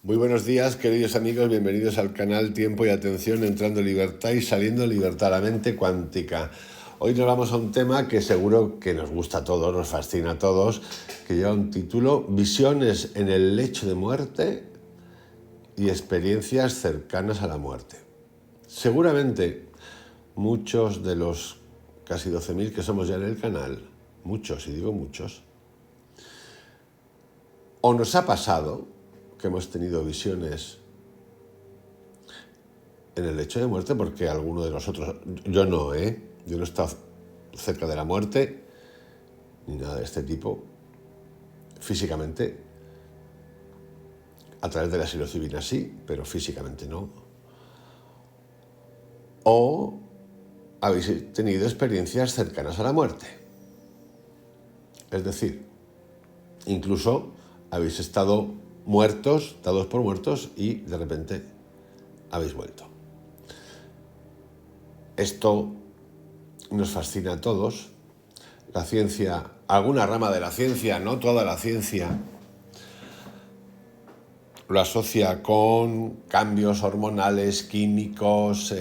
Muy buenos días, queridos amigos, bienvenidos al canal Tiempo y Atención, entrando en libertad y saliendo en libertad, la mente cuántica. Hoy nos vamos a un tema que seguro que nos gusta a todos, nos fascina a todos, que lleva un título: Visiones en el lecho de muerte y experiencias cercanas a la muerte. Seguramente muchos de los casi 12.000 que somos ya en el canal, muchos, y digo muchos, o nos ha pasado que hemos tenido visiones en el lecho de muerte, porque alguno de nosotros, yo no, yo no he estado cerca de la muerte, ni nada de este tipo, físicamente, a través de la psilocibina sí, pero físicamente no. O habéis tenido experiencias cercanas a la muerte. Es decir, incluso habéis estado muertos, dados por muertos, y de repente habéis vuelto. Esto nos fascina a todos. La ciencia, alguna rama de la ciencia, no toda la ciencia, lo asocia con cambios hormonales, químicos,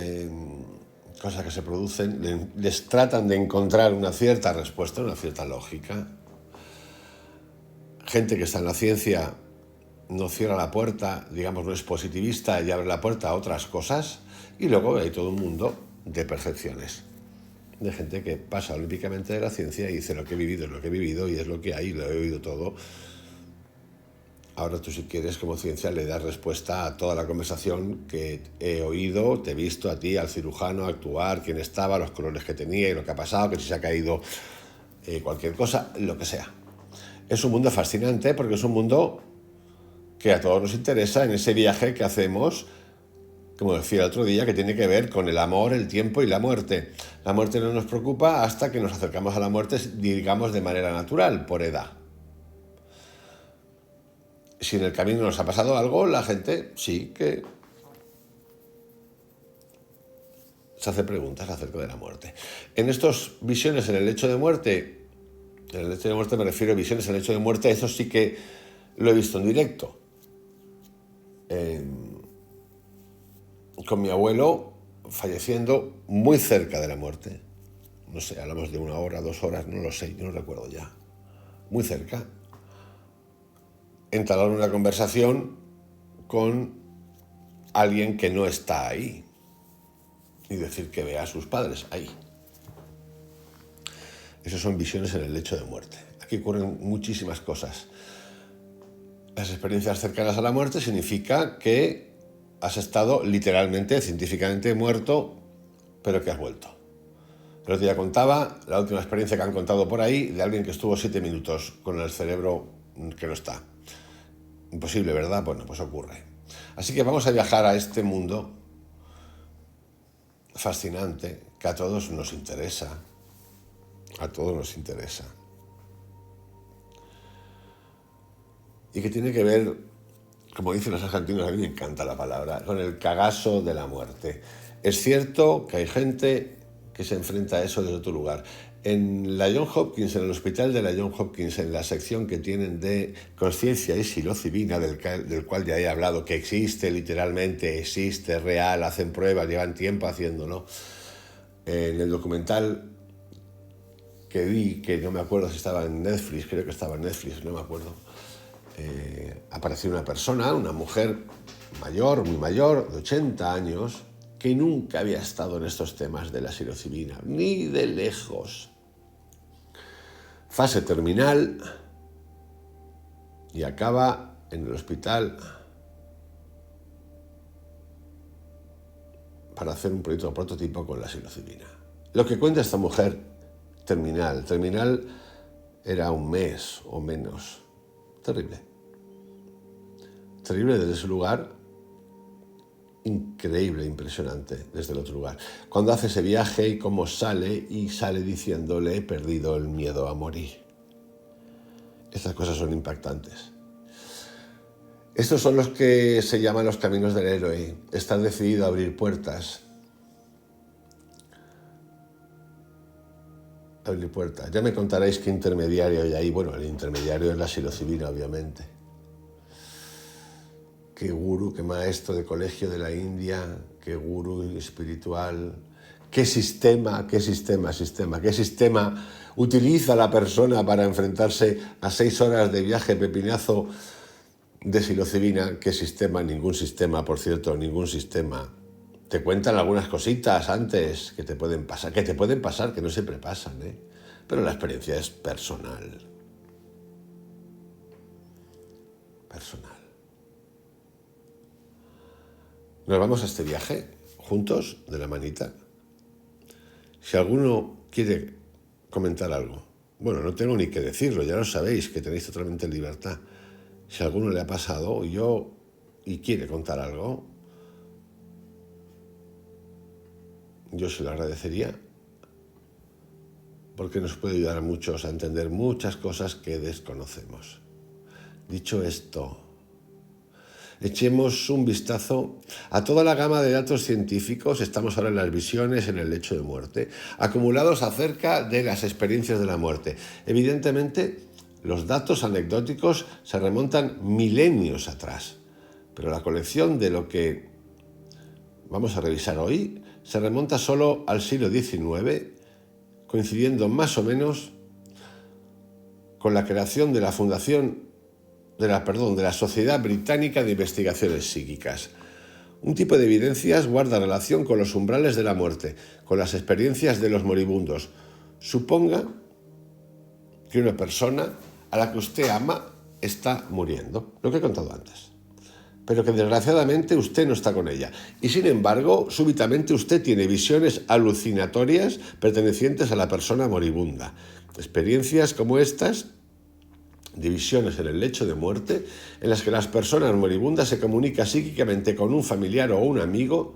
cosas que se producen. Les tratan de encontrar una cierta respuesta, una cierta lógica. Gente que está en la ciencia no cierra la puerta, digamos, no es positivista y abre la puerta a otras cosas. Y luego hay todo un mundo de percepciones, de gente que pasa olímpicamente de la ciencia y dice: lo que he vivido es lo que he vivido y es lo que hay, lo he oído todo. Ahora tú, si quieres, como ciencia, le das respuesta a toda la conversación que he oído, te he visto a ti, al cirujano, actuar, quién estaba, los colores que tenía y lo que ha pasado, que si se ha caído cualquier cosa, lo que sea. Es un mundo fascinante porque es un mundo que a todos nos interesa en ese viaje que hacemos, como decía el otro día, que tiene que ver con el amor, el tiempo y la muerte. La muerte no nos preocupa hasta que nos acercamos a la muerte, digamos, de manera natural, por edad. Si en el camino nos ha pasado algo, la gente sí que se hace preguntas acerca de la muerte. En estos visiones en el lecho de muerte me refiero a visiones en el lecho de muerte, eso sí que lo he visto en directo. Con mi abuelo falleciendo muy cerca de la muerte. No sé, hablamos de 1 hora, 2 horas, no lo sé, yo no recuerdo ya. Muy cerca. Entablar una conversación con alguien que no está ahí y decir que ve a sus padres ahí. Esas son visiones en el lecho de muerte. Aquí ocurren muchísimas cosas. Las experiencias cercanas a la muerte significa que has estado literalmente, científicamente muerto, pero que has vuelto. El otro día contaba la última experiencia que han contado por ahí de alguien que estuvo 7 minutos con el cerebro que no está. Imposible, ¿verdad? Bueno, pues ocurre. Así que vamos a viajar a este mundo fascinante que a todos nos interesa. A todos nos interesa. Y que tiene que ver, como dicen los argentinos, a mí me encanta la palabra, con el cagazo de la muerte. Es cierto que hay gente que se enfrenta a eso desde otro lugar. En la Johns Hopkins, en el hospital de la Johns Hopkins, en la sección que tienen de conciencia y psilocibina, del cual ya he hablado, que existe literalmente, existe, real, hacen pruebas, llevan tiempo haciéndolo. En el documental que vi, que no me acuerdo si estaba en Netflix, creo que estaba en Netflix, no me acuerdo, apareció una persona, una mujer mayor, muy mayor, de 80 años, que nunca había estado en estos temas de la psilocibina, ni de lejos. Fase terminal y acaba en el hospital para hacer un prototipo con la psilocibina. Lo que cuenta esta mujer, terminal era 1 mes o menos. Terrible. Terrible desde ese lugar, increíble, impresionante desde el otro lugar. Cuando hace ese viaje y cómo sale diciendo: le he perdido el miedo a morir. Estas cosas son impactantes. Estos son los que se llaman los caminos del héroe. Estar decidido a abrir puertas. Abrir puertas. Ya me contaréis qué intermediario hay ahí. Bueno, el intermediario es la psilocibina, obviamente. qué gurú, qué maestro de colegio de la India, qué gurú espiritual, qué sistema utiliza la persona para enfrentarse a 6 horas de viaje pepinazo de psilocibina. ¿Qué sistema? Ningún sistema, por cierto, ningún sistema. Te cuentan algunas cositas antes que te pueden pasar, que no siempre pasan, ¿eh? Pero la experiencia es personal. Personal. Nos vamos a este viaje juntos, de la manita. Si alguno quiere comentar algo, bueno, no tengo ni que decirlo, ya lo sabéis, que tenéis totalmente libertad. Si a alguno le ha pasado y quiere contar algo, yo se lo agradecería, porque nos puede ayudar a muchos a entender muchas cosas que desconocemos. Dicho esto, echemos un vistazo a toda la gama de datos científicos, estamos ahora en las visiones en el lecho de muerte, acumulados acerca de las experiencias de la muerte. Evidentemente, los datos anecdóticos se remontan milenios atrás, pero la colección de lo que vamos a revisar hoy se remonta solo al siglo XIX, coincidiendo más o menos con la creación de la de la Sociedad Británica de Investigaciones Psíquicas. Un tipo de evidencias guarda relación con los umbrales de la muerte, con las experiencias de los moribundos. Suponga que una persona a la que usted ama está muriendo, lo que he contado antes, pero que desgraciadamente usted no está con ella. Y sin embargo, súbitamente usted tiene visiones alucinatorias pertenecientes a la persona moribunda. Experiencias como estas, de visiones en el lecho de muerte, en las que las personas moribundas se comunican psíquicamente con un familiar o un amigo,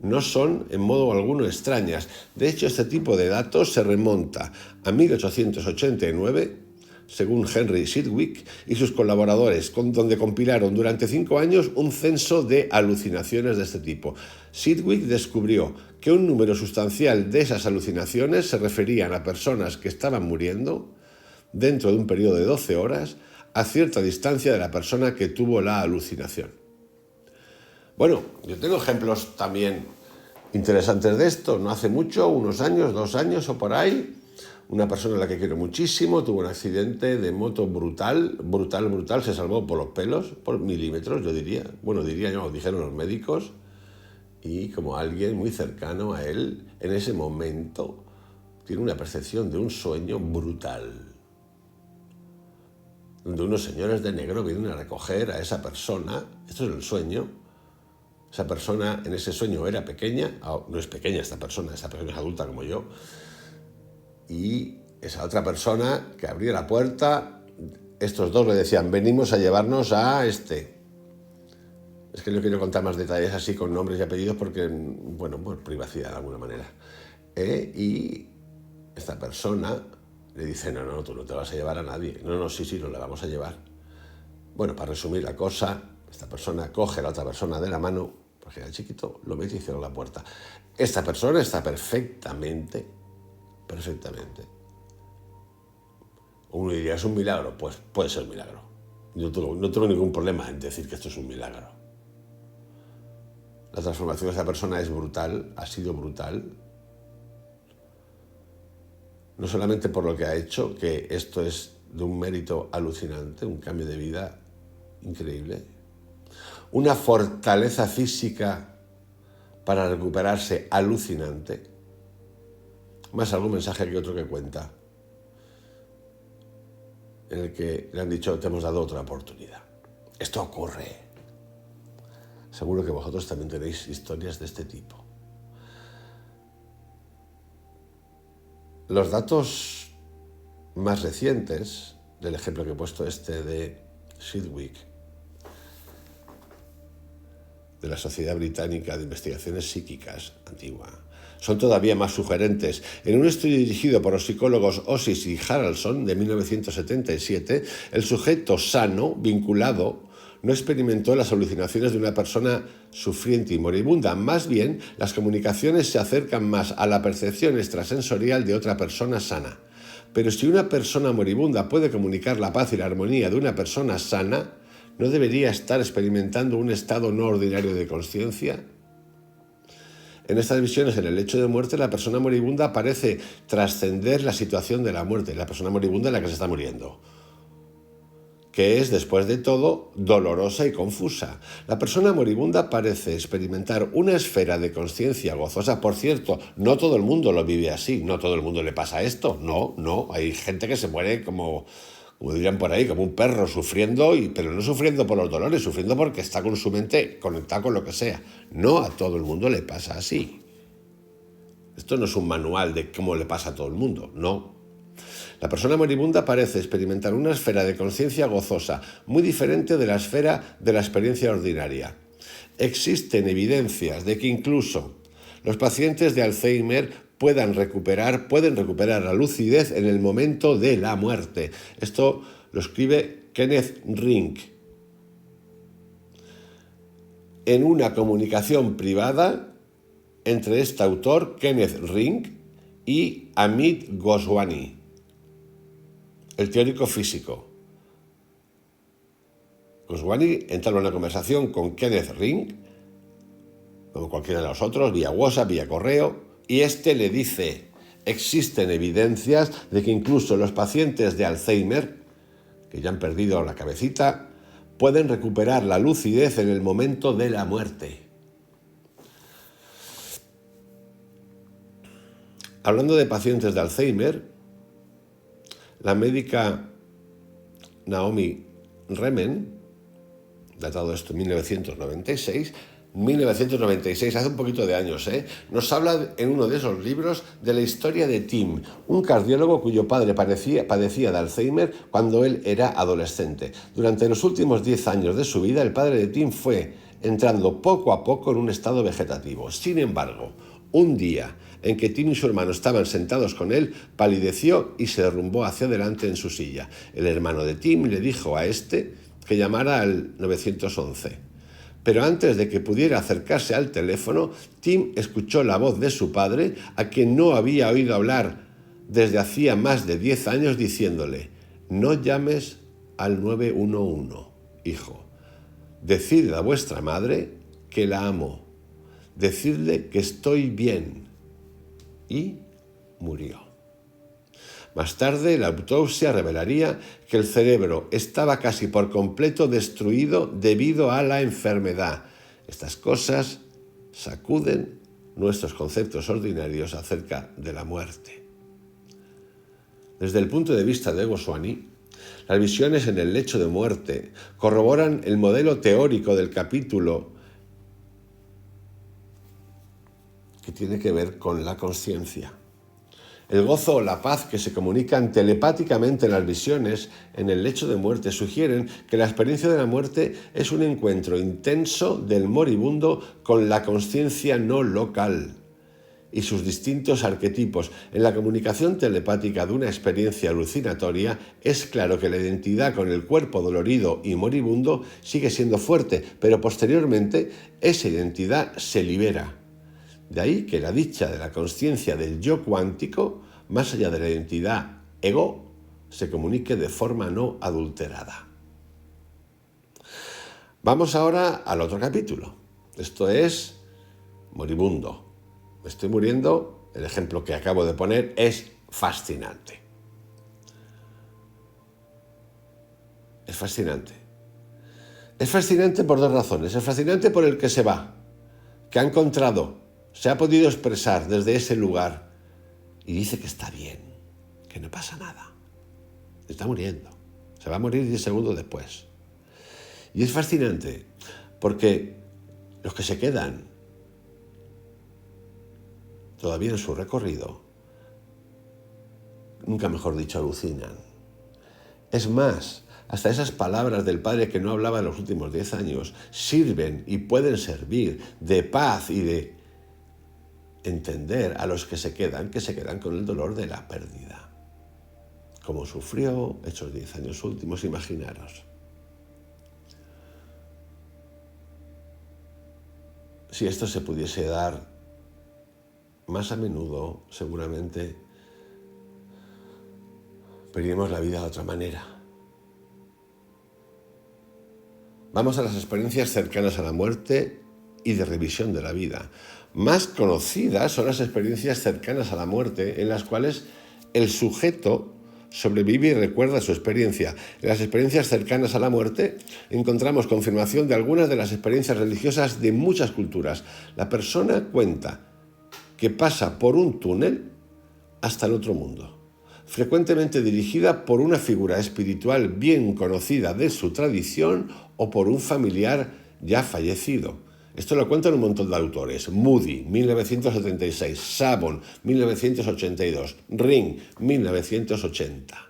no son en modo alguno extrañas. De hecho, este tipo de datos se remonta a 1889, según Henry Sidgwick y sus colaboradores, donde compilaron durante 5 años un censo de alucinaciones de este tipo. Sidgwick descubrió que un número sustancial de esas alucinaciones se referían a personas que estaban muriendo dentro de un periodo de 12 horas a cierta distancia de la persona que tuvo la alucinación. Bueno, yo tengo ejemplos también interesantes de esto. No hace mucho, unos años, 2 años o por ahí, una persona a la que quiero muchísimo tuvo un accidente de moto brutal, se salvó por los pelos, por milímetros, yo diría. Bueno, dijeron los médicos, y como alguien muy cercano a él, en ese momento, tiene una percepción de un sueño brutal, donde unos señores de negro vienen a recoger a esa persona. Esto es el sueño. Esa persona en ese sueño era pequeña, no es pequeña esta persona es adulta como yo, y esa otra persona que abría la puerta, estos dos le decían: venimos a llevarnos a este. Es que no quiero contar más detalles así con nombres y apellidos porque, bueno, por privacidad de alguna manera. Y esta persona le dice: no, tú no te vas a llevar a nadie. No, sí, nos la vamos a llevar. Bueno, para resumir la cosa, esta persona coge a la otra persona de la mano, porque era chiquito, lo mete y cierra la puerta. Esta persona está perfectamente. Uno diría: ¿es un milagro? Pues puede ser un milagro. Yo no tengo ningún problema en decir que esto es un milagro. La transformación de esa persona es brutal, ha sido brutal. No solamente por lo que ha hecho, que esto es de un mérito alucinante, un cambio de vida increíble, una fortaleza física para recuperarse alucinante, más algún mensaje que otro que cuenta, en el que le han dicho: te hemos dado otra oportunidad. Esto ocurre. Seguro que vosotros también tenéis historias de este tipo. Los datos más recientes, del ejemplo que he puesto de Sidgwick, de la Sociedad Británica de Investigaciones Psíquicas antigua, son todavía más sugerentes. En un estudio dirigido por los psicólogos Osis y Haraldson de 1977, el sujeto sano, vinculado, no experimentó las alucinaciones de una persona sufriente y moribunda. Más bien, las comunicaciones se acercan más a la percepción extrasensorial de otra persona sana. Pero si una persona moribunda puede comunicar la paz y la armonía de una persona sana, ¿no debería estar experimentando un estado no ordinario de consciencia? En estas visiones, en el lecho de muerte, la persona moribunda parece trascender la situación de la muerte, la persona moribunda en la que se está muriendo, que es, después de todo, dolorosa y confusa. La persona moribunda parece experimentar una esfera de conciencia gozosa. Por cierto, no todo el mundo lo vive así, no todo el mundo le pasa esto, no, hay gente que se muere como dirían por ahí, como un perro sufriendo, pero no sufriendo por los dolores, sufriendo porque está con su mente conectada con lo que sea. No a todo el mundo le pasa así. Esto no es un manual de cómo le pasa a todo el mundo, no. La persona moribunda parece experimentar una esfera de conciencia gozosa, muy diferente de la esfera de la experiencia ordinaria. Existen evidencias de que incluso los pacientes de Alzheimer pueden recuperar la lucidez en el momento de la muerte. Esto lo escribe Kenneth Ring en una comunicación privada entre este autor, Kenneth Ring, y Amit Goswami, el teórico físico. Goswami entra en una conversación con Kenneth Ring, como cualquiera de los otros, vía WhatsApp, vía correo, y este le dice: existen evidencias de que incluso los pacientes de Alzheimer, que ya han perdido la cabecita, pueden recuperar la lucidez en el momento de la muerte. Hablando de pacientes de Alzheimer, la médica Naomi Remen, datado esto en 1996, hace un poquito de años, nos habla en uno de esos libros de la historia de Tim, un cardiólogo cuyo padre padecía de Alzheimer cuando él era adolescente. Durante los últimos 10 años de su vida, el padre de Tim fue entrando poco a poco en un estado vegetativo. Sin embargo, un día en que Tim y su hermano estaban sentados con él, palideció y se derrumbó hacia adelante en su silla. El hermano de Tim le dijo a este que llamara al 911. Pero antes de que pudiera acercarse al teléfono, Tim escuchó la voz de su padre, a quien no había oído hablar desde hacía más de 10 años, diciéndole: no llames al 911, hijo. Decidle a vuestra madre que la amo. Decidle que estoy bien. Y murió. Más tarde, la autopsia revelaría que el cerebro estaba casi por completo destruido debido a la enfermedad. Estas cosas sacuden nuestros conceptos ordinarios acerca de la muerte. Desde el punto de vista de Goswami, las visiones en el lecho de muerte corroboran el modelo teórico del capítulo que tiene que ver con la consciencia. El gozo o la paz que se comunican telepáticamente en las visiones en el lecho de muerte sugieren que la experiencia de la muerte es un encuentro intenso del moribundo con la consciencia no local y sus distintos arquetipos. En la comunicación telepática de una experiencia alucinatoria es claro que la identidad con el cuerpo dolorido y moribundo sigue siendo fuerte, pero posteriormente esa identidad se libera. De ahí que la dicha de la consciencia del yo cuántico, más allá de la identidad ego, se comunique de forma no adulterada. Vamos ahora al otro capítulo. Esto es moribundo. Me estoy muriendo. El ejemplo que acabo de poner es fascinante. Es fascinante. Es fascinante por dos razones. Es fascinante por el que se va, que ha encontrado, se ha podido expresar desde ese lugar y dice que está bien, que no pasa nada. Está muriendo. Se va a morir 10 segundos después. Y es fascinante porque los que se quedan todavía en su recorrido, nunca mejor dicho, alucinan. Es más, hasta esas palabras del padre que no hablaba en los últimos 10 años sirven y pueden servir de paz y de entender a los que se quedan con el dolor de la pérdida. Como sufrió esos 10 años últimos, imaginaros. Si esto se pudiese dar más a menudo, seguramente veríamos la vida de otra manera. Vamos a las experiencias cercanas a la muerte y de revisión de la vida. Más conocidas son las experiencias cercanas a la muerte, en las cuales el sujeto sobrevive y recuerda su experiencia. En las experiencias cercanas a la muerte encontramos confirmación de algunas de las experiencias religiosas de muchas culturas. La persona cuenta que pasa por un túnel hasta el otro mundo, frecuentemente dirigida por una figura espiritual bien conocida de su tradición o por un familiar ya fallecido. Esto lo cuentan un montón de autores. Moody, 1976, Sabon, 1982, Ring, 1980.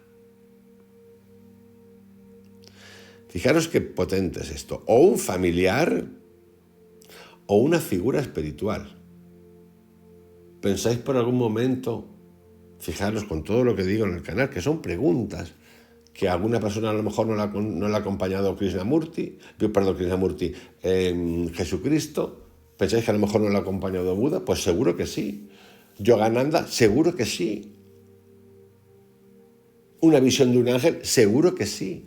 Fijaros qué potente es esto. O un familiar o una figura espiritual. ¿Pensáis por algún momento, fijaros con todo lo que digo en el canal, que son preguntas, que alguna persona a lo mejor no la ha acompañado Jesucristo? ¿Pensáis que a lo mejor no la ha acompañado Buda? Pues seguro que sí. Yogananda, seguro que sí. ¿Una visión de un ángel? Seguro que sí.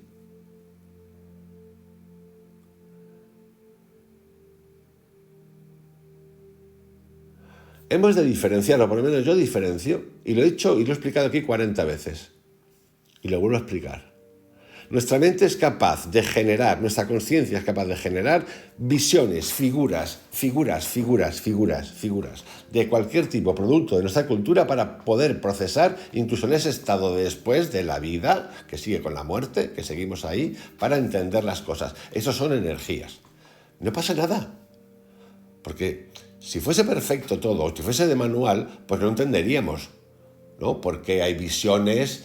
Hemos de diferenciarlo, por lo menos yo diferencio, y lo he hecho y lo he explicado aquí 40 veces. Y lo vuelvo a explicar. Nuestra mente es capaz de generar, nuestra conciencia es capaz de generar visiones, figuras, de cualquier tipo, producto de nuestra cultura, para poder procesar, incluso en ese estado de después de la vida, que sigue con la muerte, que seguimos ahí, para entender las cosas. Eso son energías. No pasa nada. Porque si fuese perfecto todo, si fuese de manual, pues no entenderíamos, ¿no? Porque hay visiones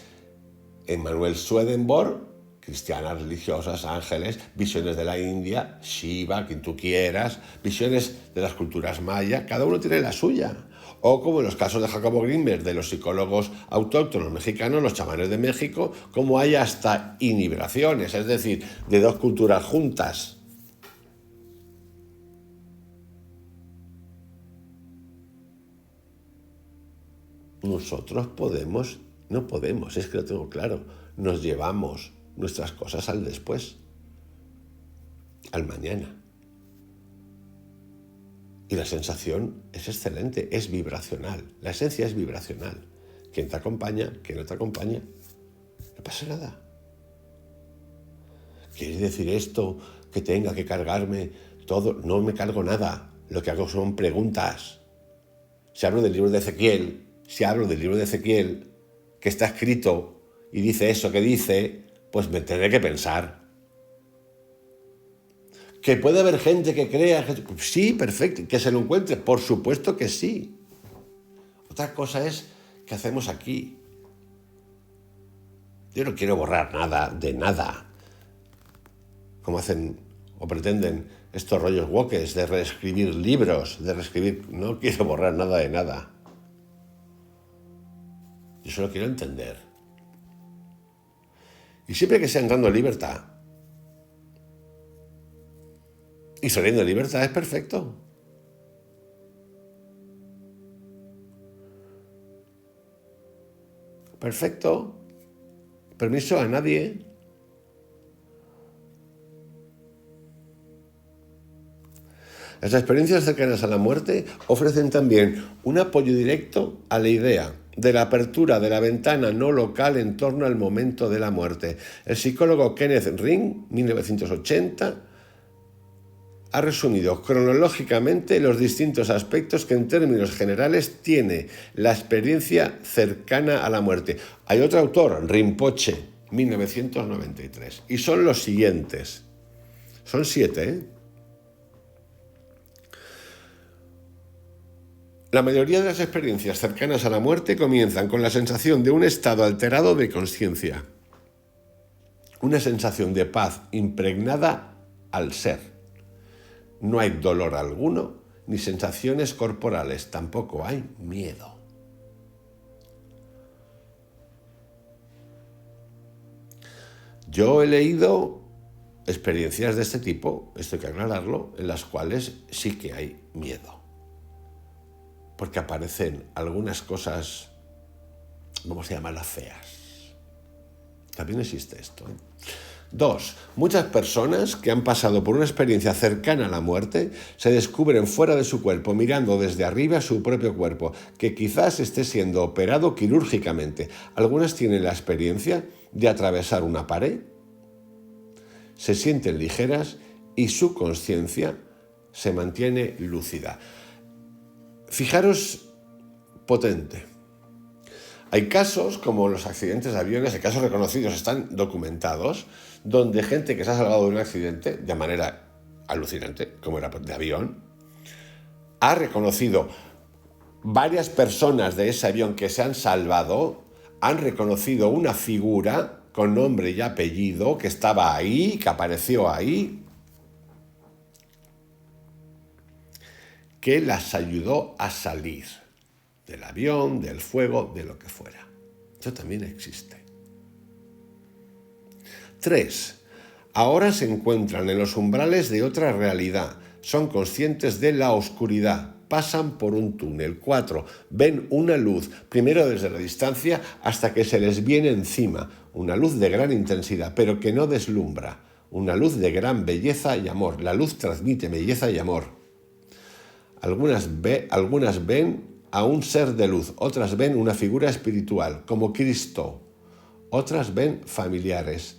en Manuel Swedenborg, cristianas, religiosas, ángeles, visiones de la India, Shiva, quien tú quieras, visiones de las culturas maya, cada uno tiene la suya. O como en los casos de Jacobo Greenberg, de los psicólogos autóctonos mexicanos, los chamanes de México, como hay hasta inhibraciones, es decir, de dos culturas juntas. Nosotros no podemos, es que lo tengo claro, nos llevamos nuestras cosas al después, al mañana. Y la sensación es excelente, es vibracional, la esencia es vibracional. Quien te acompaña, quien no te acompaña, no pasa nada. ¿Quiere decir esto que tenga que cargarme todo? No me cargo nada, lo que hago son preguntas. Si hablo del libro de Ezequiel, que está escrito y dice eso que dice, pues me tendré que pensar. ¿Que puede haber gente que crea? Sí, perfecto. ¿Que se lo encuentre? Por supuesto que sí. Otra cosa es qué hacemos aquí. Yo no quiero borrar nada de nada, como hacen o pretenden estos rollos woke de reescribir libros, no quiero borrar nada de nada. Yo solo quiero entender. Y siempre que sea entrando en libertad y saliendo en libertad es perfecto. Perfecto. Permiso a nadie. Las experiencias cercanas a la muerte ofrecen también un apoyo directo a la idea de la apertura de la ventana no local en torno al momento de la muerte. El psicólogo Kenneth Ring, 1980, ha resumido cronológicamente los distintos aspectos que en términos generales tiene la experiencia cercana a la muerte. Hay otro autor, Rinpoche, 1993, y son los siguientes. Son 7, ¿eh? La mayoría de las experiencias cercanas a la muerte comienzan con la sensación de un estado alterado de conciencia, una sensación de paz impregnada al ser. No hay dolor alguno, ni sensaciones corporales, tampoco hay miedo. Yo he leído experiencias de este tipo, esto hay que aclararlo, en las cuales sí que hay miedo. Porque aparecen algunas cosas, vamos a llamarlas feas. También existe esto, ¿eh? 2. Muchas personas que han pasado por una experiencia cercana a la muerte se descubren fuera de su cuerpo, mirando desde arriba su propio cuerpo, que quizás esté siendo operado quirúrgicamente. Algunas tienen la experiencia de atravesar una pared, se sienten ligeras y su conciencia se mantiene lúcida. Fijaros, potente. Hay casos, como los accidentes de aviones, hay casos reconocidos, están documentados, donde gente que se ha salvado de un accidente de manera alucinante, como era de avión, ha reconocido, varias personas de ese avión que se han salvado, han reconocido una figura con nombre y apellido que estaba ahí, que apareció ahí, que las ayudó a salir del avión, del fuego, de lo que fuera. Eso también existe. 3. Ahora se encuentran en los umbrales de otra realidad. Son conscientes de la oscuridad. Pasan por un túnel. 4. Ven una luz, primero desde la distancia hasta que se les viene encima. Una luz de gran intensidad, pero que no deslumbra. Una luz de gran belleza y amor. La luz transmite belleza y amor. Algunas ven a un ser de luz, otras ven una figura espiritual, como Cristo, otras ven familiares.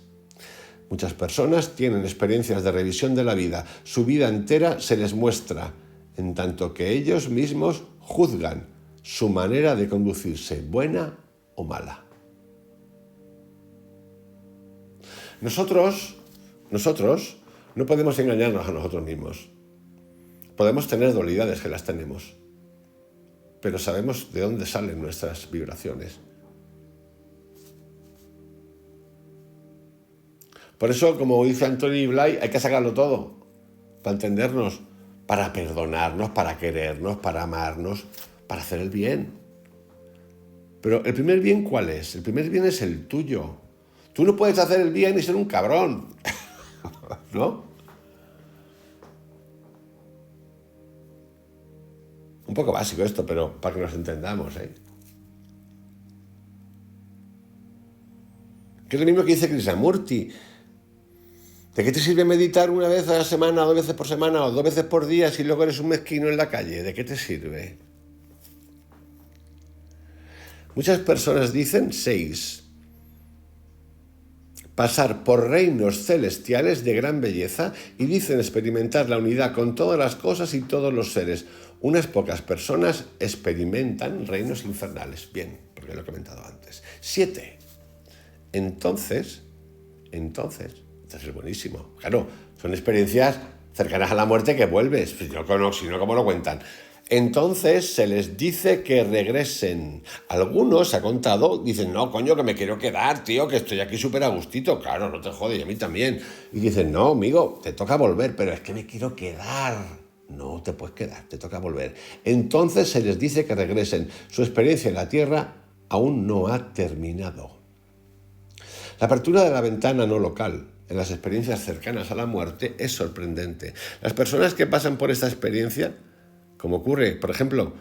Muchas personas tienen experiencias de revisión de la vida, su vida entera se les muestra, en tanto que ellos mismos juzgan su manera de conducirse, buena o mala. Nosotros no podemos engañarnos a nosotros mismos. Podemos tener dualidades, que las tenemos, pero sabemos de dónde salen nuestras vibraciones. Por eso, como dice Anthony Blay, hay que sacarlo todo, para entendernos, para perdonarnos, para querernos, para amarnos, para hacer el bien. Pero el primer bien, ¿cuál es? El primer bien es el tuyo. Tú no puedes hacer el bien y ser un cabrón, ¿no? Un poco básico esto, pero para que nos entendamos, ¿eh? Que es lo mismo que dice Krishnamurti. ¿De qué te sirve meditar una vez a la semana, 2 veces por semana o 2 veces por día si luego eres un mezquino en la calle? ¿De qué te sirve? Muchas personas dicen 6. Pasar por reinos celestiales de gran belleza y dicen experimentar la unidad con todas las cosas y todos los seres. Unas pocas personas experimentan reinos infernales. Bien, porque lo he comentado antes. 7. Entonces, esto es buenísimo. Claro, son experiencias cercanas a la muerte que vuelves. Si no, ¿cómo lo cuentan? Entonces se les dice que regresen. Algunos, se ha contado, dicen, no, coño, que me quiero quedar, tío, que estoy aquí súper a gustito. Claro, no te jodes, y a mí también. Y dicen, no, amigo, te toca volver, pero es que me quiero quedar. No te puedes quedar, te toca volver. Entonces se les dice que regresen. Su experiencia en la Tierra aún no ha terminado. La apertura de la ventana no local en las experiencias cercanas a la muerte es sorprendente. Las personas que pasan por esta experiencia, como ocurre, por ejemplo,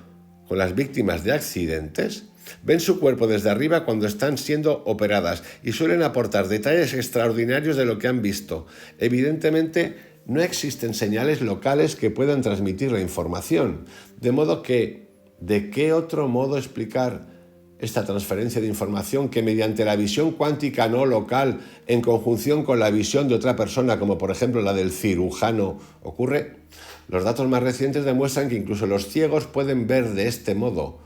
con las víctimas de accidentes, ven su cuerpo desde arriba cuando están siendo operadas y suelen aportar detalles extraordinarios de lo que han visto. Evidentemente, no existen señales locales que puedan transmitir la información, de modo que, ¿de qué otro modo explicar esta transferencia de información que mediante la visión cuántica no local, en conjunción con la visión de otra persona, como por ejemplo la del cirujano, ocurre? Los datos más recientes demuestran que incluso los ciegos pueden ver de este modo.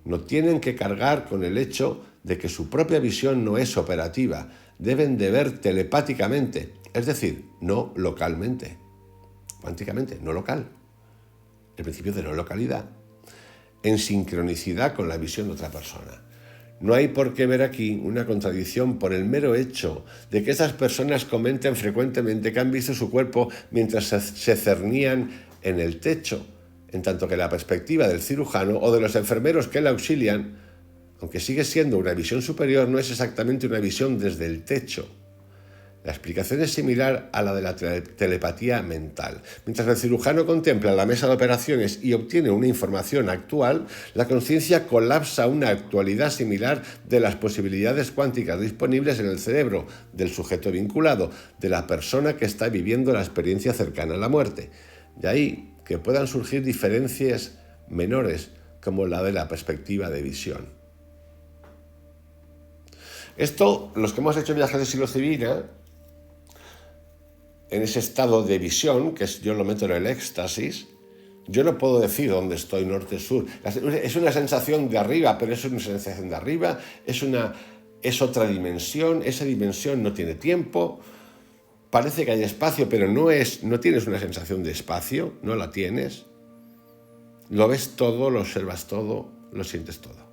No tienen que cargar con el hecho de que su propia visión no es operativa. Deben de ver telepáticamente, es decir, no localmente. Cuánticamente, no local. El principio de no localidad. En sincronicidad con la visión de otra persona. No hay por qué ver aquí una contradicción por el mero hecho de que estas personas comenten frecuentemente que han visto su cuerpo mientras se cernían en el techo, en tanto que la perspectiva del cirujano o de los enfermeros que le auxilian, aunque sigue siendo una visión superior, no es exactamente una visión desde el techo. La explicación es similar a la de la telepatía mental. Mientras el cirujano contempla la mesa de operaciones y obtiene una información actual, la conciencia colapsa una actualidad similar de las posibilidades cuánticas disponibles en el cerebro del sujeto vinculado, de la persona que está viviendo la experiencia cercana a la muerte. De ahí que puedan surgir diferencias menores como la de la perspectiva de visión. Esto, los que hemos hecho viajes de psilocibina, en ese estado de visión, que yo lo meto en el éxtasis, yo no puedo decir dónde estoy, norte, sur. Es una sensación de arriba, pero es una sensación de arriba, es otra dimensión, esa dimensión no tiene tiempo, parece que hay espacio, pero no tienes una sensación de espacio, no la tienes. Lo ves todo, lo observas todo, lo sientes todo.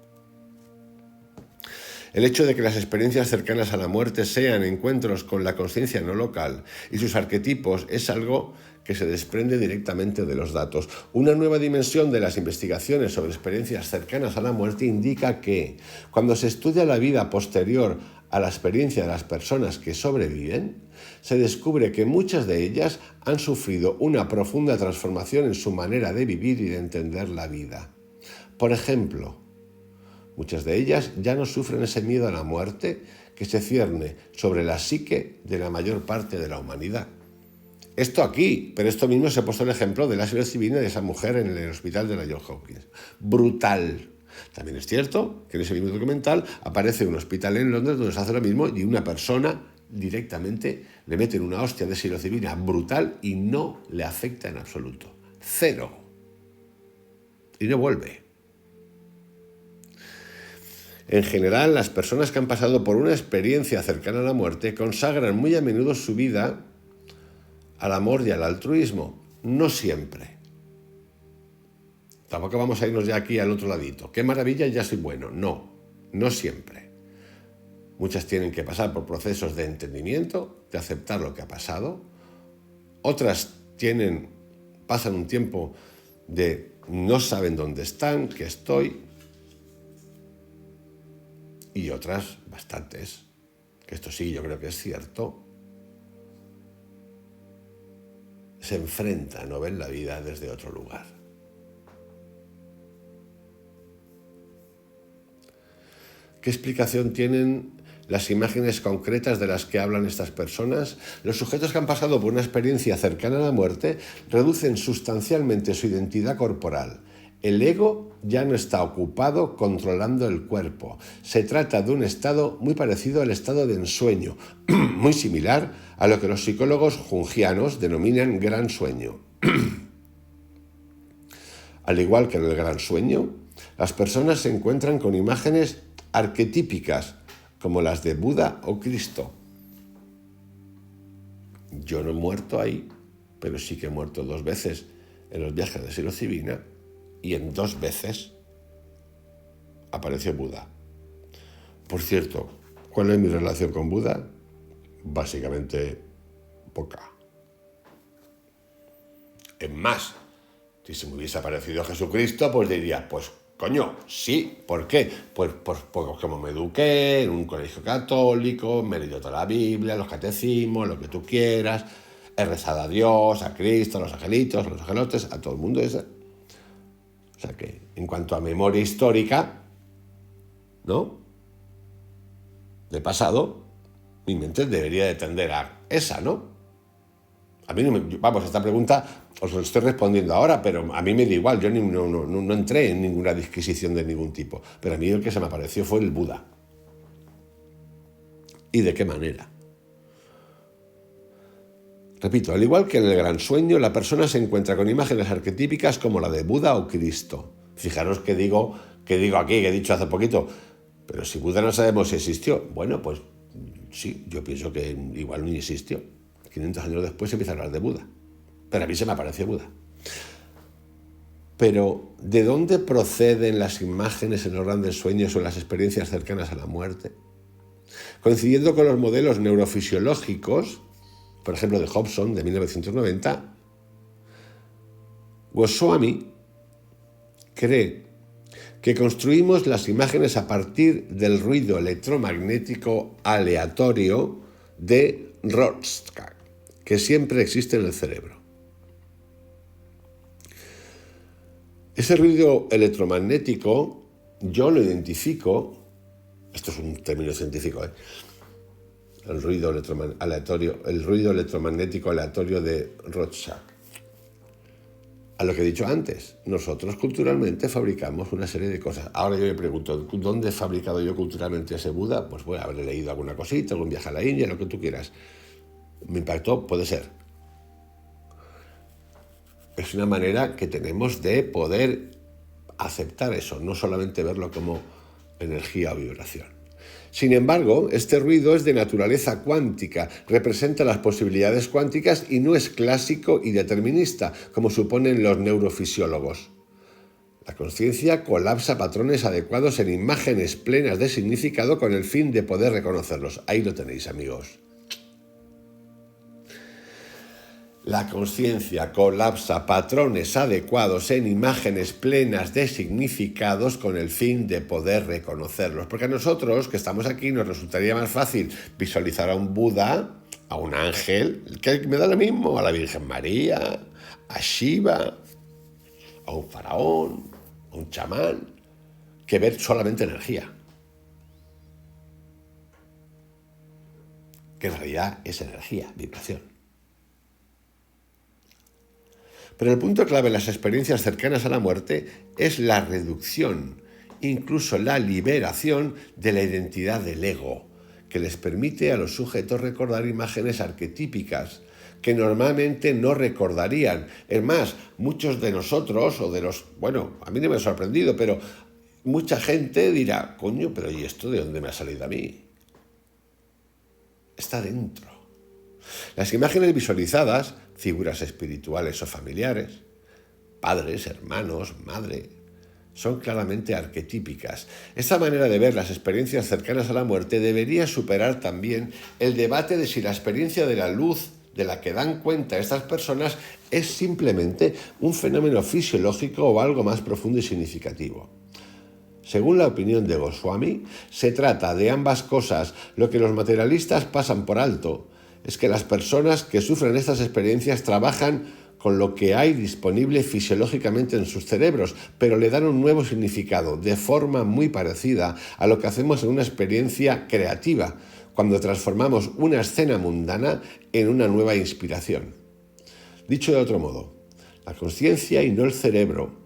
El hecho de que las experiencias cercanas a la muerte sean encuentros con la conciencia no local y sus arquetipos es algo que se desprende directamente de los datos. Una nueva dimensión de las investigaciones sobre experiencias cercanas a la muerte indica que, cuando se estudia la vida posterior a la experiencia de las personas que sobreviven, se descubre que muchas de ellas han sufrido una profunda transformación en su manera de vivir y de entender la vida. Por ejemplo, muchas de ellas ya no sufren ese miedo a la muerte que se cierne sobre la psique de la mayor parte de la humanidad. Esto aquí, pero esto mismo se ha puesto el ejemplo de la psilocibina de esa mujer en el hospital de la Johns Hopkins. Brutal. También es cierto que en ese mismo documental aparece un hospital en Londres donde se hace lo mismo y una persona directamente le meten una hostia de psilocibina brutal y no le afecta en absoluto. Cero. Y no vuelve. En general, las personas que han pasado por una experiencia cercana a la muerte consagran muy a menudo su vida al amor y al altruismo. No siempre. Tampoco vamos a irnos ya aquí al otro ladito. ¡Qué maravilla, ya soy bueno! No, no siempre. Muchas tienen que pasar por procesos de entendimiento, de aceptar lo que ha pasado. Otras pasan un tiempo de no saben dónde están, qué estoy. Y otras, bastantes, que esto sí yo creo que es cierto, se enfrentan o ven la vida desde otro lugar. ¿Qué explicación tienen las imágenes concretas de las que hablan estas personas? Los sujetos que han pasado por una experiencia cercana a la muerte reducen sustancialmente su identidad corporal. El ego ya no está ocupado controlando el cuerpo. Se trata de un estado muy parecido al estado de ensueño, muy similar a lo que los psicólogos jungianos denominan gran sueño. Al igual que en el gran sueño, las personas se encuentran con imágenes arquetípicas, como las de Buda o Cristo. Yo no he muerto ahí, pero sí que he muerto 2 veces en los viajes de psilocibina, y en 2 veces apareció Buda. Por cierto, ¿cuál es mi relación con Buda? Básicamente poca. Es más, si se me hubiese aparecido Jesucristo, pues diría, pues coño, sí. ¿Por qué? Pues como me eduqué en un colegio católico, me he leído toda la Biblia, los catecismos, lo que tú quieras, he rezado a Dios, a Cristo, a los angelitos, a los angelotes, a todo el mundo ese. O sea que, en cuanto a memoria histórica, ¿no?, de pasado, mi mente debería de tender a esa, ¿no? A mí, esta pregunta os lo estoy respondiendo ahora, pero a mí me da igual, yo no entré en ninguna disquisición de ningún tipo, pero a mí el que se me apareció fue el Buda. ¿Y de qué manera? Repito, al igual que en el gran sueño, la persona se encuentra con imágenes arquetípicas como la de Buda o Cristo. Fijaros que digo aquí, que he dicho hace poquito, pero si Buda no sabemos si existió. Bueno, pues sí, yo pienso que igual no existió. 500 años después se empieza a hablar de Buda. Pero a mí se me apareció Buda. Pero, ¿de dónde proceden las imágenes en los grandes sueños o en las experiencias cercanas a la muerte? Coincidiendo con los modelos neurofisiológicos, por ejemplo, de Hobson, de 1990, Goswami cree que construimos las imágenes a partir del ruido electromagnético aleatorio de Rorschach, que siempre existe en el cerebro. Ese ruido electromagnético yo lo identifico, esto es un término científico, el ruido electromagnético aleatorio de Rorschach. A lo que he dicho antes, nosotros culturalmente fabricamos una serie de cosas. Ahora yo me pregunto, ¿dónde he fabricado yo culturalmente ese Buda? Pues bueno, habré leído alguna cosita, algún viaje a la India, lo que tú quieras. Me impactó, puede ser. Es una manera que tenemos de poder aceptar eso, no solamente verlo como energía o vibración. Sin embargo, este ruido es de naturaleza cuántica, representa las posibilidades cuánticas y no es clásico y determinista, como suponen los neurofisiólogos. La consciencia colapsa patrones adecuados en imágenes plenas de significado con el fin de poder reconocerlos. Ahí lo tenéis, amigos. La consciencia colapsa patrones adecuados en imágenes plenas de significados con el fin de poder reconocerlos. Porque a nosotros, que estamos aquí, nos resultaría más fácil visualizar a un Buda, a un ángel, que me da lo mismo, a la Virgen María, a Shiva, a un faraón, a un chamán, que ver solamente energía. Que en realidad es energía, vibración. Pero el punto clave en las experiencias cercanas a la muerte es la reducción, incluso la liberación de la identidad del ego, que les permite a los sujetos recordar imágenes arquetípicas que normalmente no recordarían. Es más, muchos de nosotros, a mí no me ha sorprendido, pero mucha gente dirá, coño, pero ¿y esto de dónde me ha salido a mí? Está dentro. Las imágenes visualizadas, figuras espirituales o familiares, padres, hermanos, madre, son claramente arquetípicas. Esta manera de ver las experiencias cercanas a la muerte debería superar también el debate de si la experiencia de la luz de la que dan cuenta estas personas es simplemente un fenómeno fisiológico o algo más profundo y significativo. Según la opinión de Goswami, se trata de ambas cosas. Lo que los materialistas pasan por alto es que las personas que sufren estas experiencias trabajan con lo que hay disponible fisiológicamente en sus cerebros, pero le dan un nuevo significado, de forma muy parecida a lo que hacemos en una experiencia creativa, cuando transformamos una escena mundana en una nueva inspiración. Dicho de otro modo, la consciencia y no el cerebro,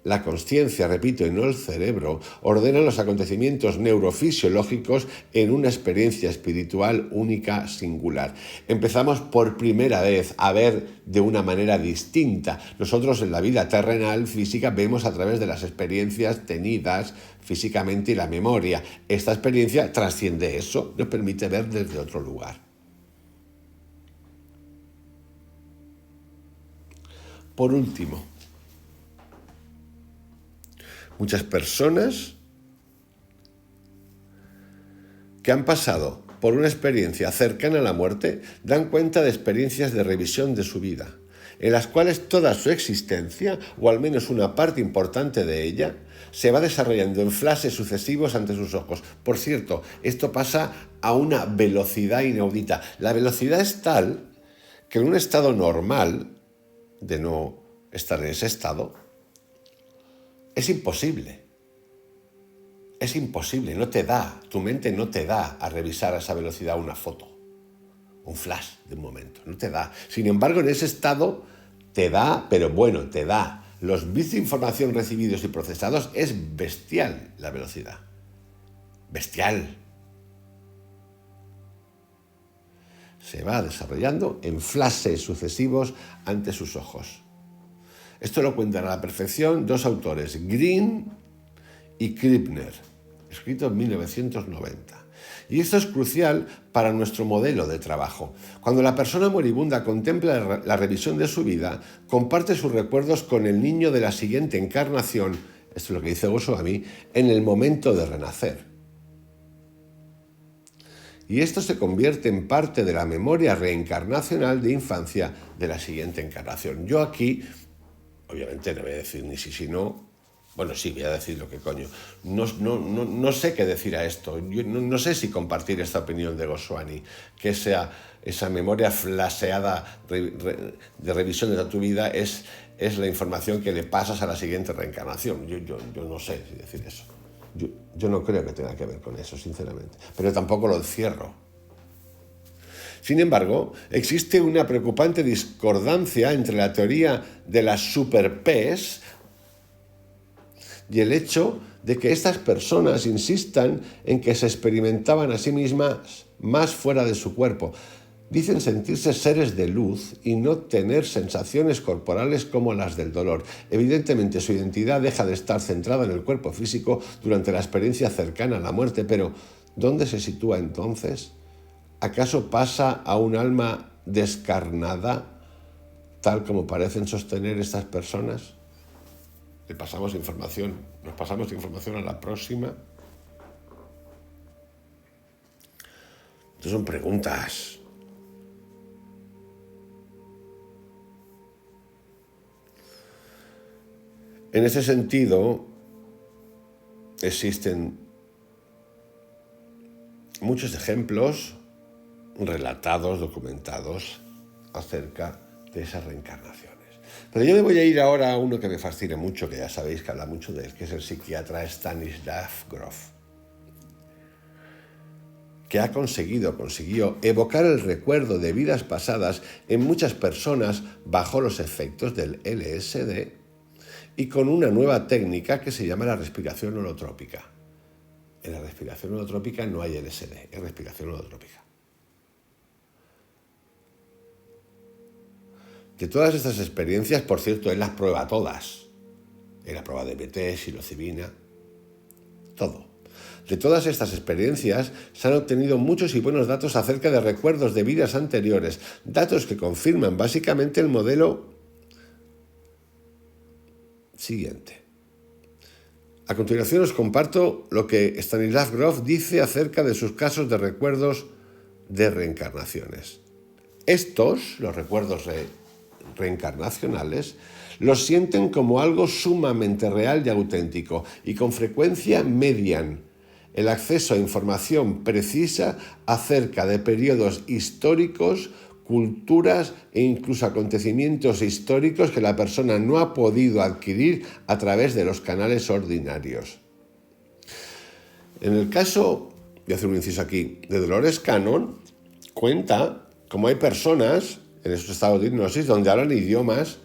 la consciencia, repito, y no el cerebro, ordenan los acontecimientos neurofisiológicos en una experiencia espiritual única, singular. Empezamos por primera vez a ver de una manera distinta. Nosotros en la vida terrenal, física, vemos a través de las experiencias tenidas físicamente y la memoria. Esta experiencia trasciende eso, nos permite ver desde otro lugar. Por último, muchas personas que han pasado por una experiencia cercana a la muerte dan cuenta de experiencias de revisión de su vida, en las cuales toda su existencia, o al menos una parte importante de ella, se va desarrollando en flashes sucesivos ante sus ojos. Por cierto, esto pasa a una velocidad inaudita. La velocidad es tal que en un estado normal, de no estar en ese estado, es imposible, no te da, tu mente no te da a revisar a esa velocidad una foto, un flash de un momento, no te da. Sin embargo, en ese estado te da, pero bueno, te da. Los bits de información recibidos y procesados es bestial la velocidad, bestial. Se va desarrollando en flashes sucesivos ante sus ojos. Esto lo cuentan a la perfección dos autores, Green y Krippner, escrito en 1990. Y esto es crucial para nuestro modelo de trabajo. Cuando la persona moribunda contempla la revisión de su vida, comparte sus recuerdos con el niño de la siguiente encarnación, esto es lo que dice Goswami, en el momento de renacer. Y esto se convierte en parte de la memoria reencarnacional de infancia de la siguiente encarnación. Yo aquí, obviamente no voy a decir ni sí, si no, Bueno, sí, voy a decir lo que coño. No sé qué decir a esto. Yo no sé si compartir esta opinión de Goswami, que esa memoria flaseada de revisión de toda tu vida es la información que le pasas a la siguiente reencarnación. Yo no sé si decir eso. Yo no creo que tenga que ver con eso, sinceramente. Pero tampoco lo encierro. Sin embargo, existe una preocupante discordancia entre la teoría de las super-Ps y el hecho de que estas personas insistan en que se experimentaban a sí mismas más fuera de su cuerpo. Dicen sentirse seres de luz y no tener sensaciones corporales como las del dolor. Evidentemente, su identidad deja de estar centrada en el cuerpo físico durante la experiencia cercana a la muerte, pero ¿dónde se sitúa entonces? ¿Acaso pasa a un alma descarnada, tal como parecen sostener estas personas? Le pasamos información, nos pasamos información a la próxima. Estas son preguntas. En ese sentido, existen muchos ejemplos relatados, documentados, acerca de esas reencarnaciones. Pero yo me voy a ir ahora a uno que me fascina mucho, que ya sabéis que habla mucho de él, que es el psiquiatra Stanislav Grof, que consiguió evocar el recuerdo de vidas pasadas en muchas personas bajo los efectos del LSD y con una nueva técnica que se llama la respiración holotrópica. En la respiración holotrópica no hay LSD, es respiración holotrópica. De todas estas experiencias, por cierto, él las prueba todas. Él la prueba DMT, psilocibina, todo. De todas estas experiencias se han obtenido muchos y buenos datos acerca de recuerdos de vidas anteriores, datos que confirman básicamente el modelo siguiente. A continuación os comparto lo que Stanislav Grof dice acerca de sus casos de recuerdos de reencarnaciones. Estos, los recuerdos reencarnacionales, los sienten como algo sumamente real y auténtico y con frecuencia median el acceso a información precisa acerca de periodos históricos, culturas e incluso acontecimientos históricos que la persona no ha podido adquirir a través de los canales ordinarios. En el caso, voy a hacer un inciso aquí, de Dolores Cannon, cuenta cómo hay personas en esos estados de hipnosis donde hablan idiomas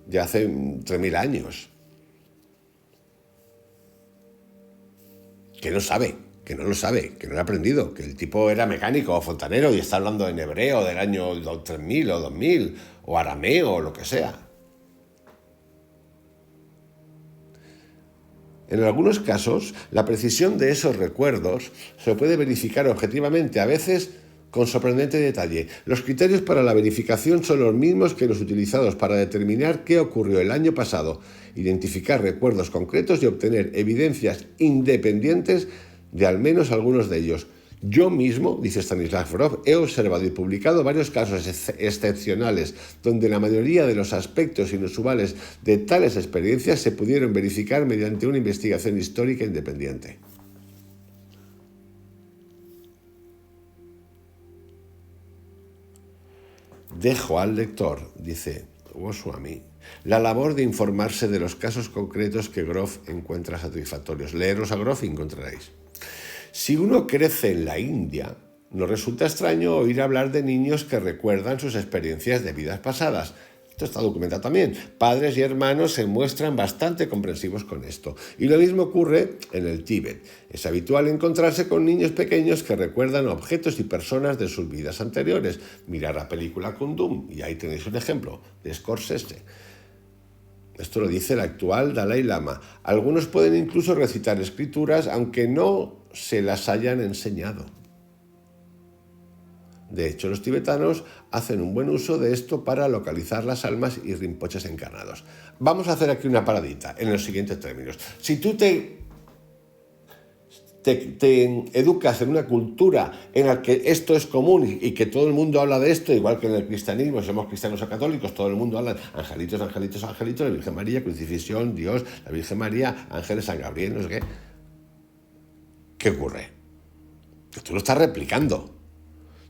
de hace 3.000 años. Que no lo sabe, que no lo ha aprendido, que el tipo era mecánico o fontanero y está hablando en hebreo del año 3000 o 2000 o arameo o lo que sea. En algunos casos, la precisión de esos recuerdos se puede verificar objetivamente, a veces con sorprendente detalle. Los criterios para la verificación son los mismos que los utilizados para determinar qué ocurrió el año pasado, identificar recuerdos concretos y obtener evidencias independientes de al menos algunos de ellos. Yo mismo, dice Stanislav Grof, he observado y publicado varios casos excepcionales donde la mayoría de los aspectos inusuales de tales experiencias se pudieron verificar mediante una investigación histórica independiente. Dejo al lector, dice Goswami, la labor de informarse de los casos concretos que Grof encuentra satisfactorios. Leeros a Grof y encontraréis. Si uno crece en la India, no resulta extraño oír hablar de niños que recuerdan sus experiencias de vidas pasadas. Esto está documentado también. Padres y hermanos se muestran bastante comprensivos con esto. Y lo mismo ocurre en el Tíbet. Es habitual encontrarse con niños pequeños que recuerdan objetos y personas de sus vidas anteriores. Mirad la película Kundum, y ahí tenéis un ejemplo de Scorsese. Esto lo dice el actual Dalai Lama. Algunos pueden incluso recitar escrituras, aunque no se las hayan enseñado. De hecho, los tibetanos hacen un buen uso de esto para localizar las almas y rinpoches encarnados. Vamos a hacer aquí una paradita en los siguientes términos. Si tú te te educas en una cultura en la que esto es común y que todo el mundo habla de esto, igual que en el cristianismo, si somos cristianos o católicos, todo el mundo habla de angelitos, angelitos, angelitos, la Virgen María, crucifixión, Dios, la Virgen María, ángeles, San Gabriel, no sé qué. ¿Qué ocurre? Que tú lo estás replicando.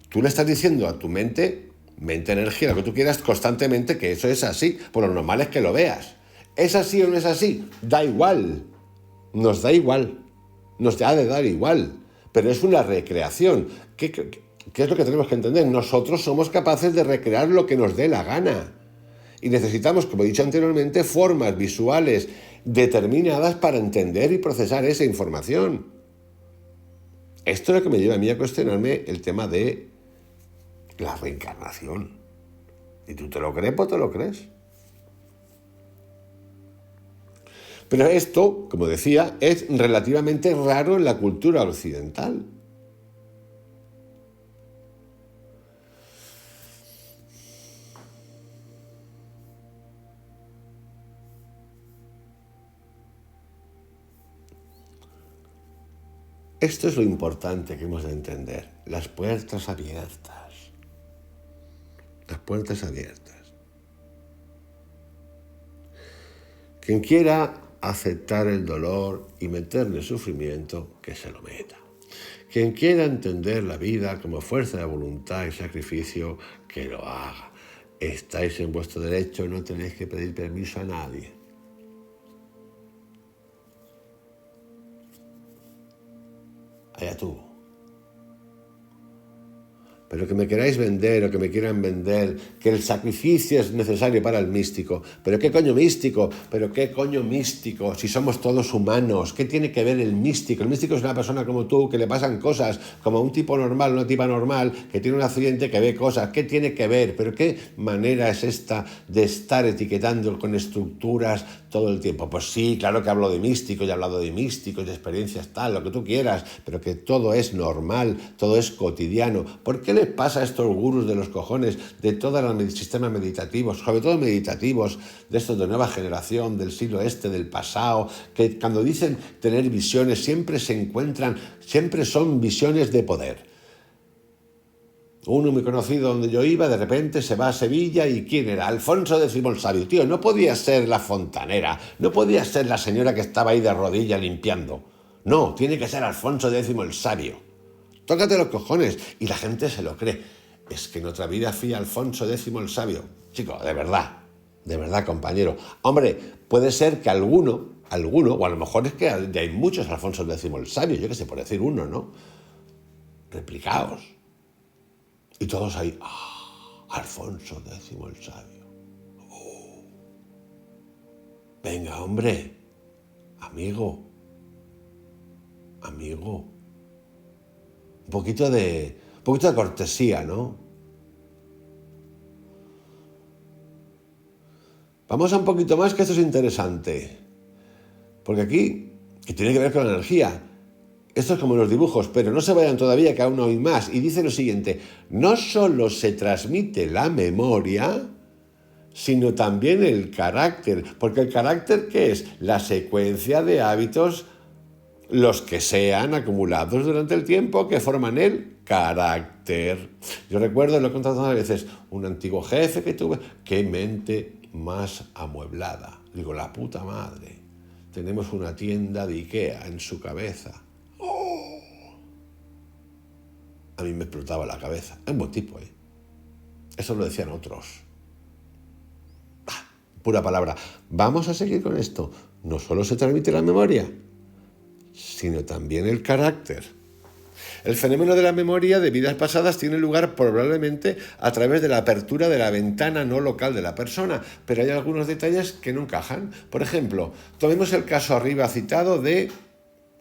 Tú le estás diciendo a tu mente energía, lo que tú quieras constantemente, que eso es así. Pues lo normal es que lo veas. ¿Es así o no es así? Da igual. Nos da igual. Nos ha de dar igual. Pero es una recreación. ¿Qué es lo que tenemos que entender? Nosotros somos capaces de recrear lo que nos dé la gana. Y necesitamos, como he dicho anteriormente, formas visuales determinadas para entender y procesar esa información. Esto es lo que me lleva a mí a cuestionarme el tema de la reencarnación. ¿Y tú te lo crees o te lo crees? Pero esto, como decía, es relativamente raro en la cultura occidental. Esto es lo importante que hemos de entender. Las puertas abiertas. Las puertas abiertas. Quien quiera aceptar el dolor y meterle sufrimiento, que se lo meta. Quien quiera entender la vida como fuerza de voluntad y sacrificio, que lo haga. Estáis en vuestro derecho, no tenéis que pedir permiso a nadie. Allá tú. Pero que me queráis vender o que me quieran vender, que el sacrificio es necesario para el místico. ¿Pero qué coño místico? ¿Pero qué coño místico? Si somos todos humanos, ¿qué tiene que ver el místico? El místico es una persona como tú, que le pasan cosas, como un tipo normal, una tipa normal, que tiene un accidente, que ve cosas. ¿Qué tiene que ver? ¿Pero qué manera es esta de estar etiquetando con estructuras todo el tiempo? Pues sí, claro que hablo de místico, y he hablado de místicos, de experiencias tal, lo que tú quieras, pero que todo es normal, todo es cotidiano. ¿Por qué les pasa a estos gurús de los cojones, de todos los sistemas meditativos, sobre todo meditativos, de estos de nueva generación, del siglo del pasado, que cuando dicen tener visiones siempre son visiones de poder? Uno muy conocido donde yo iba, de repente se va a Sevilla y ¿quién era? Alfonso X el Sabio. Tío, no podía ser la fontanera, no podía ser la señora que estaba ahí de rodillas limpiando. No, tiene que ser Alfonso X el Sabio. Tócate los cojones. Y la gente se lo cree. Es que en otra vida fui Alfonso X el Sabio. Chico, de verdad, compañero. Hombre, puede ser que alguno, o a lo mejor es que hay muchos Alfonso X el Sabio, yo qué sé, por decir uno, ¿no? Replicaos. Y todos ahí, Alfonso X el Sabio. Venga, hombre, amigo. Un poquito de cortesía, ¿no? Vamos a un poquito más, que esto es interesante. Porque aquí, que tiene que ver con la energía. Esto es como los dibujos, pero no se vayan todavía, que aún no hay más. Y dice lo siguiente: no solo se transmite la memoria, sino también el carácter. Porque el carácter, ¿qué es? La secuencia de hábitos, los que sean acumulados durante el tiempo, que forman el carácter. Yo recuerdo, lo he contado tantas veces, un antiguo jefe que tuve. ¡Qué mente más amueblada! Digo, la puta madre. Tenemos una tienda de Ikea en su cabeza. A mí me explotaba la cabeza. Es un buen tipo, ¿eh? Eso lo decían otros. Pura palabra. Vamos a seguir con esto. No solo se transmite la memoria, sino también el carácter. El fenómeno de la memoria de vidas pasadas tiene lugar probablemente a través de la apertura de la ventana no local de la persona, pero hay algunos detalles que no encajan. Por ejemplo, tomemos el caso arriba citado de,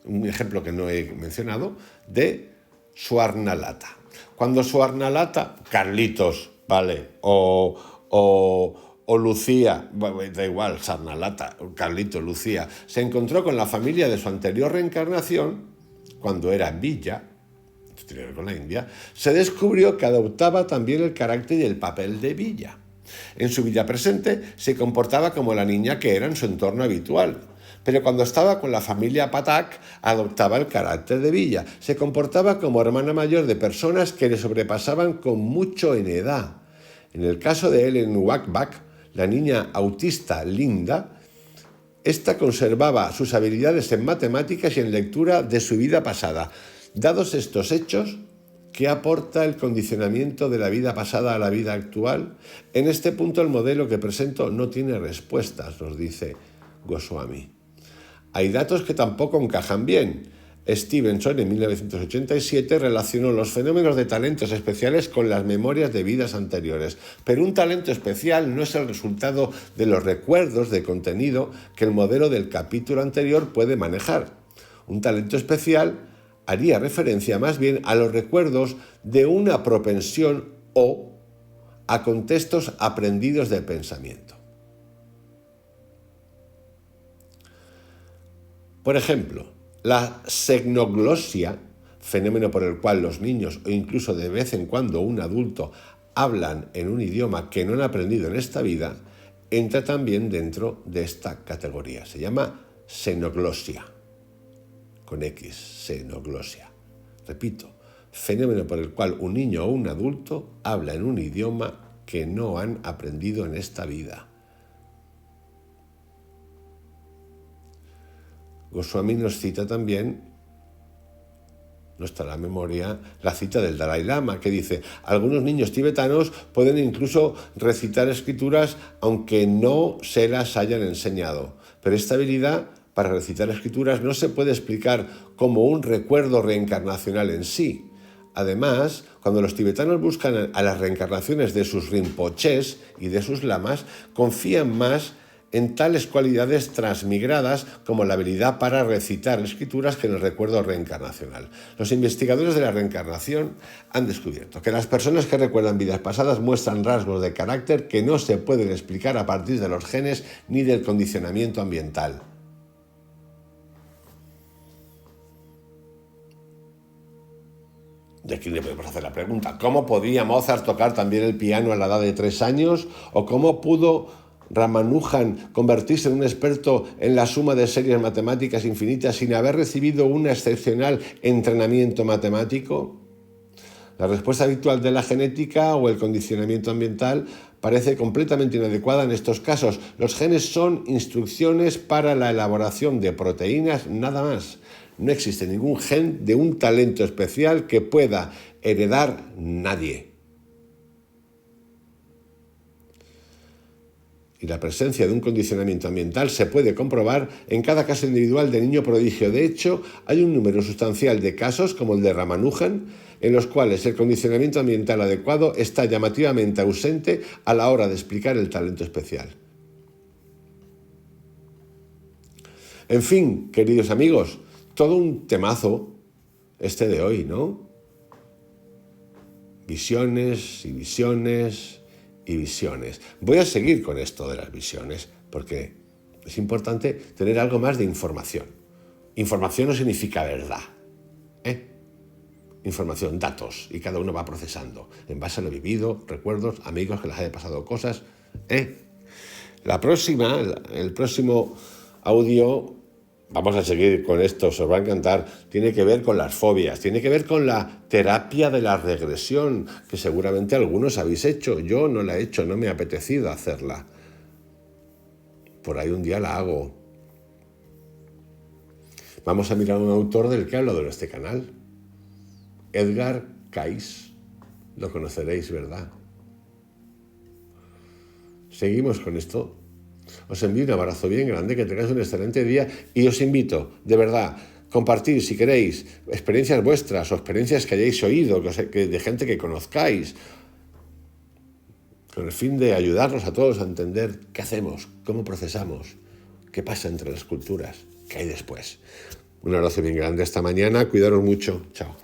un ejemplo que no he mencionado, de Swarnalata. Cuando Swarnalata, Carlitos, ¿vale? O Lucía, da igual, Sarnalata, Carlito, Lucía, se encontró con la familia de su anterior reencarnación, cuando era Villa, esto tiene que ver con la India, se descubrió que adoptaba también el carácter y el papel de Villa. En su vida presente se comportaba como la niña que era en su entorno habitual. Pero cuando estaba con la familia Patak, adoptaba el carácter de Villa. Se comportaba como hermana mayor de personas que le sobrepasaban con mucho en edad. En el caso de Ellen Wackbach, la niña autista Linda, esta conservaba sus habilidades en matemáticas y en lectura de su vida pasada. Dados estos hechos, ¿qué aporta el condicionamiento de la vida pasada a la vida actual? En este punto el modelo que presento no tiene respuestas, nos dice Goswami. Hay datos que tampoco encajan bien. Stevenson en 1987 relacionó los fenómenos de talentos especiales con las memorias de vidas anteriores, pero un talento especial no es el resultado de los recuerdos de contenido que el modelo del capítulo anterior puede manejar. Un talento especial haría referencia más bien a los recuerdos de una propensión o a contextos aprendidos del pensamiento. Por ejemplo, la semnoglosia, fenómeno por el cual los niños o incluso de vez en cuando un adulto hablan en un idioma que no han aprendido en esta vida, entra también dentro de esta categoría. Se llama semnoglosia, con X, semnoglosia. Repito, fenómeno por el cual un niño o un adulto habla en un idioma que no han aprendido en esta vida. Goswami nos cita también, no está en la memoria, la cita del Dalai Lama, que dice: algunos niños tibetanos pueden incluso recitar escrituras aunque no se las hayan enseñado. Pero esta habilidad para recitar escrituras no se puede explicar como un recuerdo reencarnacional en sí. Además, cuando los tibetanos buscan a las reencarnaciones de sus rinpoches y de sus lamas, confían más en tales cualidades transmigradas como la habilidad para recitar escrituras que en el recuerdo reencarnacional. Los investigadores de la reencarnación han descubierto que las personas que recuerdan vidas pasadas muestran rasgos de carácter que no se pueden explicar a partir de los genes ni del condicionamiento ambiental. De aquí le podemos hacer la pregunta: ¿cómo podía Mozart tocar también el piano a la edad de 3 años? ¿O cómo pudo Ramanujan convertirse en un experto en la suma de series matemáticas infinitas sin haber recibido un excepcional entrenamiento matemático? La respuesta habitual de la genética o el condicionamiento ambiental parece completamente inadecuada en estos casos. Los genes son instrucciones para la elaboración de proteínas, nada más. No existe ningún gen de un talento especial que pueda heredar nadie. Y la presencia de un condicionamiento ambiental se puede comprobar en cada caso individual de niño prodigio. De hecho, hay un número sustancial de casos, como el de Ramanujan, en los cuales el condicionamiento ambiental adecuado está llamativamente ausente a la hora de explicar el talento especial. En fin, queridos amigos, todo un temazo este de hoy, ¿no? Visiones y visiones y visiones. Voy a seguir con esto de las visiones porque es importante tener algo más de información. Información no significa verdad, Información, datos, y cada uno va procesando en base a lo vivido, recuerdos, amigos que les haya pasado cosas, El próximo audio, vamos a seguir con esto, os va a encantar, tiene que ver con las fobias, tiene que ver con la terapia de la regresión, que seguramente algunos habéis hecho. Yo no la he hecho, no me ha apetecido hacerla. Por ahí un día la hago. Vamos a mirar a un autor del que hablo en este canal, Edgar Cayce. Lo conoceréis, ¿verdad? Seguimos con esto. Os envío un abrazo bien grande, que tengáis un excelente día y os invito, de verdad, compartir, si queréis, experiencias vuestras o experiencias que hayáis oído, de gente que conozcáis, con el fin de ayudarnos a todos a entender qué hacemos, cómo procesamos, qué pasa entre las culturas, qué hay después. Un abrazo bien grande esta mañana, cuidaros mucho, chao.